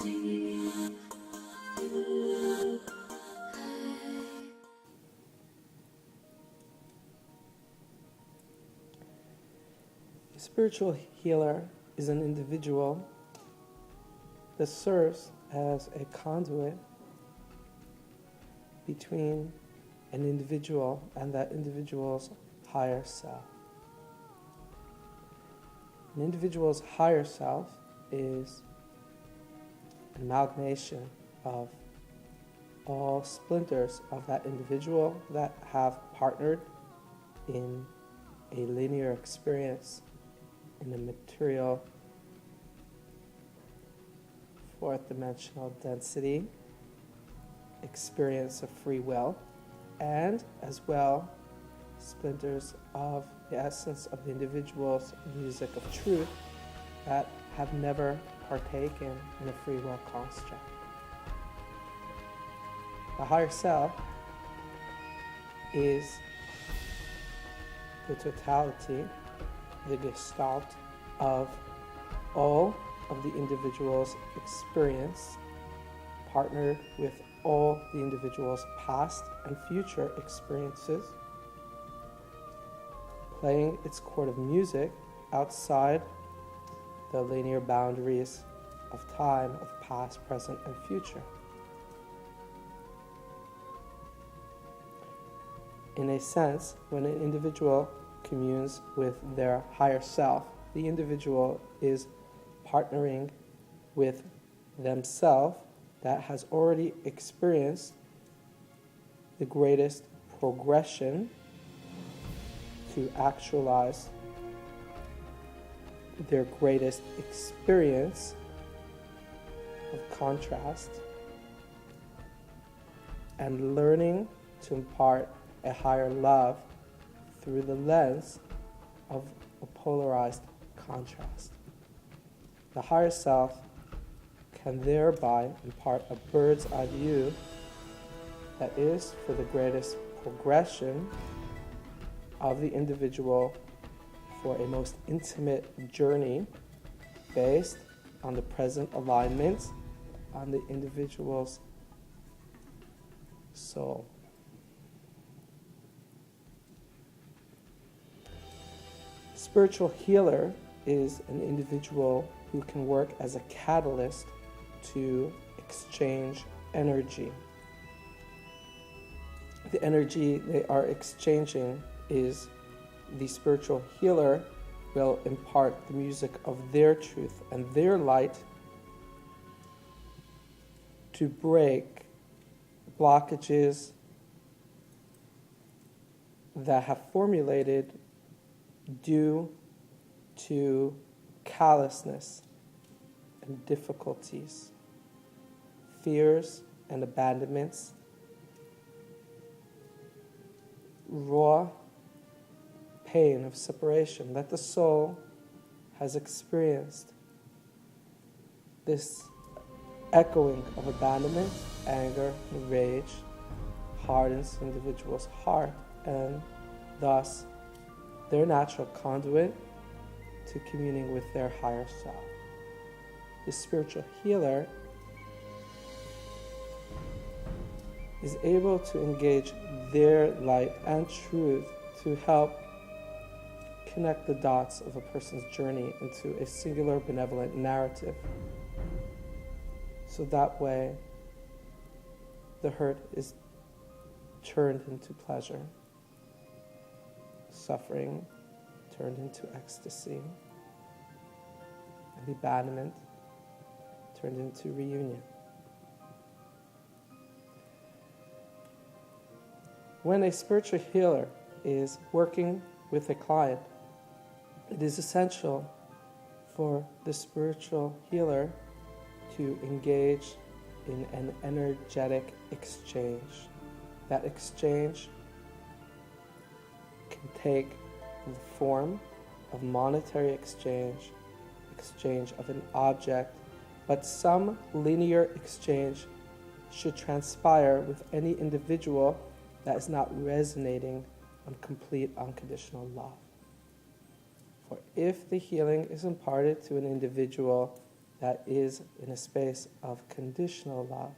A spiritual healer is an individual that serves as a conduit between an individual and that individual's higher self. An individual's higher self is an amalgamation of all splinters of that individual that have partnered in a linear experience in a material fourth dimensional density experience of free will, and as well splinters of the essence of the individual's music of truth that have never partaken in a free will construct. The higher self is the totality, the gestalt of all of the individual's experience, partnered with all the individual's past and future experiences, playing its chord of music outside the linear boundaries of time, of past, present, and future. In a sense, when an individual communes with their higher self, the individual is partnering with themselves that has already experienced the greatest progression to actualize their greatest experience of contrast, and learning to impart a higher love through the lens of a polarized contrast. The higher self can thereby impart a bird's eye view that is for the greatest progression of the individual for a most intimate journey based on the present alignment on the individual's soul. Spiritual healer is an individual who can work as a catalyst to exchange energy. The energy they are exchanging is the spiritual healer will impart the music of their truth and their light to break blockages that have formulated due to callousness and difficulties, fears and abandonments, raw pain of separation that the soul has experienced. This echoing of abandonment, anger, and rage hardens the individual's heart and thus their natural conduit to communing with their higher self. The spiritual healer is able to engage their light and truth to help connect the dots of a person's journey into a singular benevolent narrative. So that way, the hurt is turned into pleasure, suffering turned into ecstasy, and the abandonment turned into reunion. When a spiritual healer is working with a client, it is essential for the spiritual healer to engage in an energetic exchange. That exchange can take the form of monetary exchange, exchange of an object, but some linear exchange should transpire with any individual that is not resonating on complete unconditional love. For if the healing is imparted to an individual that is in a space of conditional love.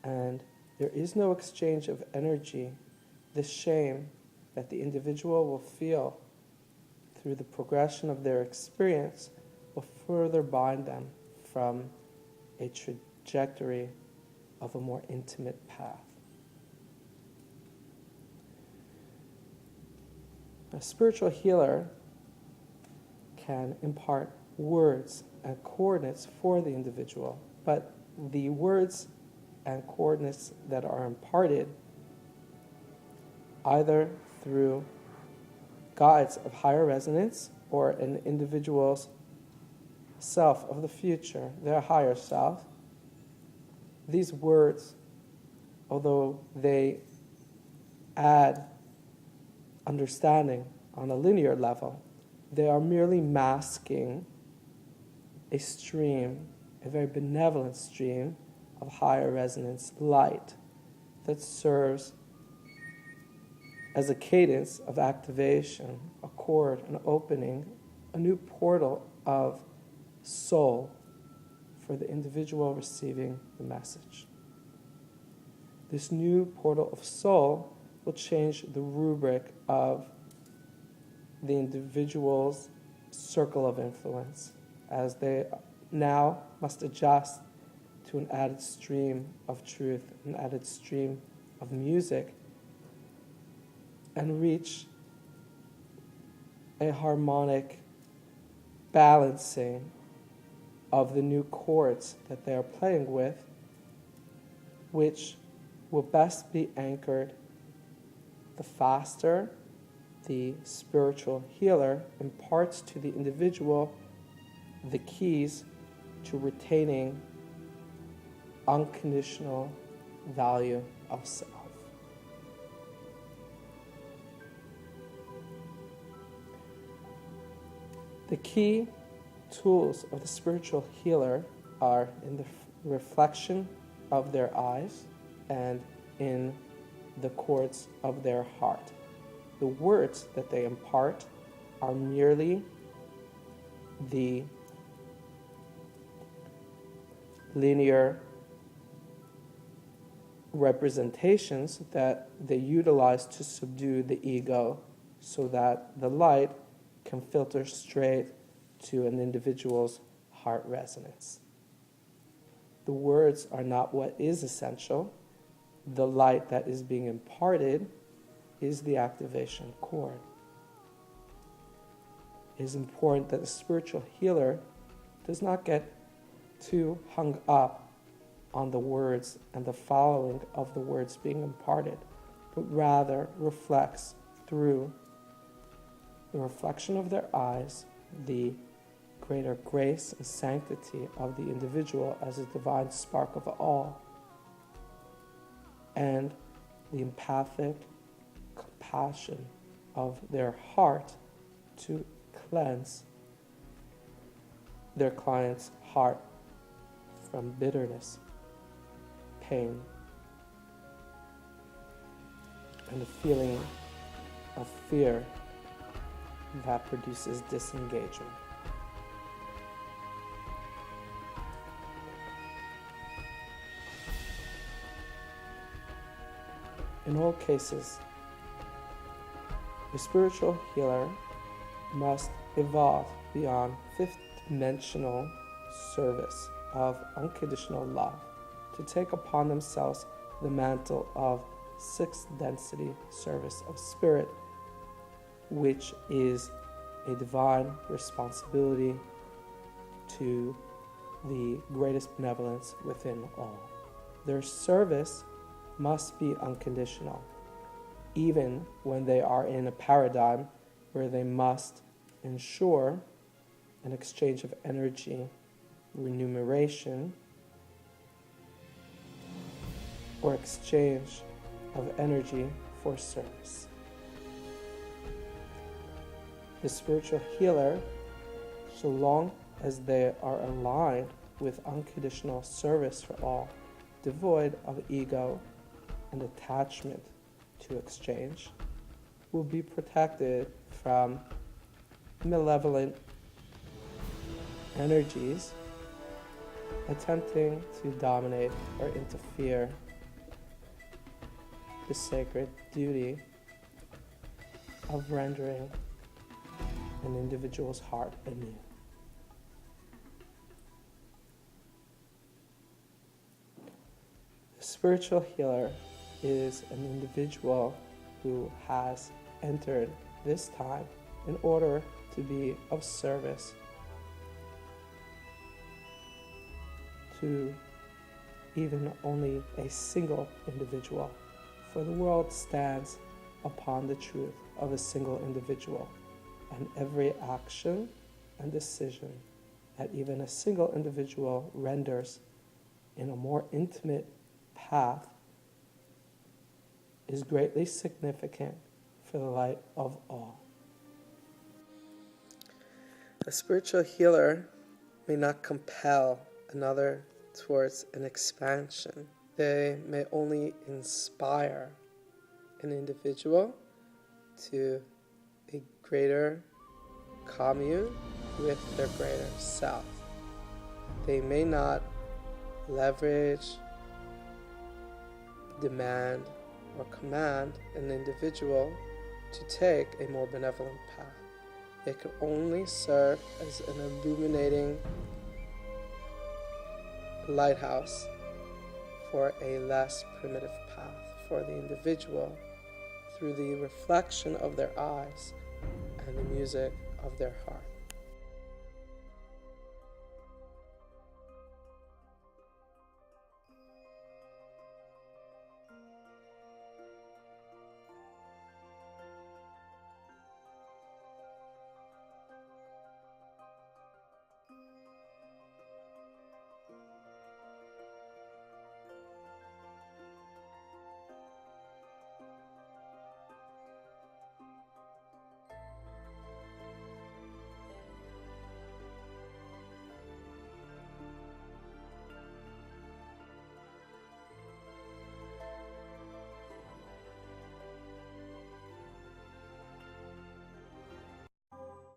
And there is no exchange of energy. The shame that the individual will feel through the progression of their experience will further bind them from a trajectory of a more intimate path. A spiritual healer can impart words and coordinates for the individual, but the words and coordinates that are imparted either through guides of higher resonance or an individual's self of the future, their higher self, these words, although they add understanding on a linear level, they are merely masking a stream, a very benevolent stream of higher resonance light that serves as a cadence of activation, a chord, an opening, a new portal of soul for the individual receiving the message. This new portal of soul will change the rubric of the individual's circle of influence, as they now must adjust to an added stream of truth, an added stream of music, and reach a harmonic balancing of the new chords that they are playing with, which will best be anchored the faster the spiritual healer imparts to the individual the keys to retaining unconditional value of self. The key tools of the spiritual healer are in the reflection of their eyes and in the chords of their heart. The words that they impart are merely the linear representations that they utilize to subdue the ego so that the light can filter straight to an individual's heart resonance. The words are not what is essential. The light that is being imparted is the activation chord. It is important that the spiritual healer does not get too hung up on the words and the following of the words being imparted, but rather reflects through the reflection of their eyes the greater grace and sanctity of the individual as a divine spark of all, and the empathic compassion of their heart to cleanse their client's heart from bitterness, pain, and a feeling of fear that produces disengagement. In all cases, the spiritual healer must evolve beyond fifth dimensional service of unconditional love to take upon themselves the mantle of sixth density service of spirit, which is a divine responsibility to the greatest benevolence within all. Their service must be unconditional, even when they are in a paradigm where they must ensure an exchange of energy, remuneration, or exchange of energy for service. The spiritual healer, so long as they are aligned with unconditional service for all, devoid of ego and attachment to exchange, will be protected from malevolent energies attempting to dominate or interfere the sacred duty of rendering an individual's heart anew. The spiritual healer is an individual who has entered this time in order to be of service to even only a single individual, for the world stands upon the truth of a single individual, and every action and decision that even a single individual renders in a more intimate path is greatly significant for the light of all. A spiritual healer may not compel another towards an expansion. They may only inspire an individual to a greater commune with their greater self. They may not leverage, demand, or command an individual to take a more benevolent path. They can only serve as an illuminating lighthouse for a less primitive path for the individual through the reflection of their eyes and the music of their heart.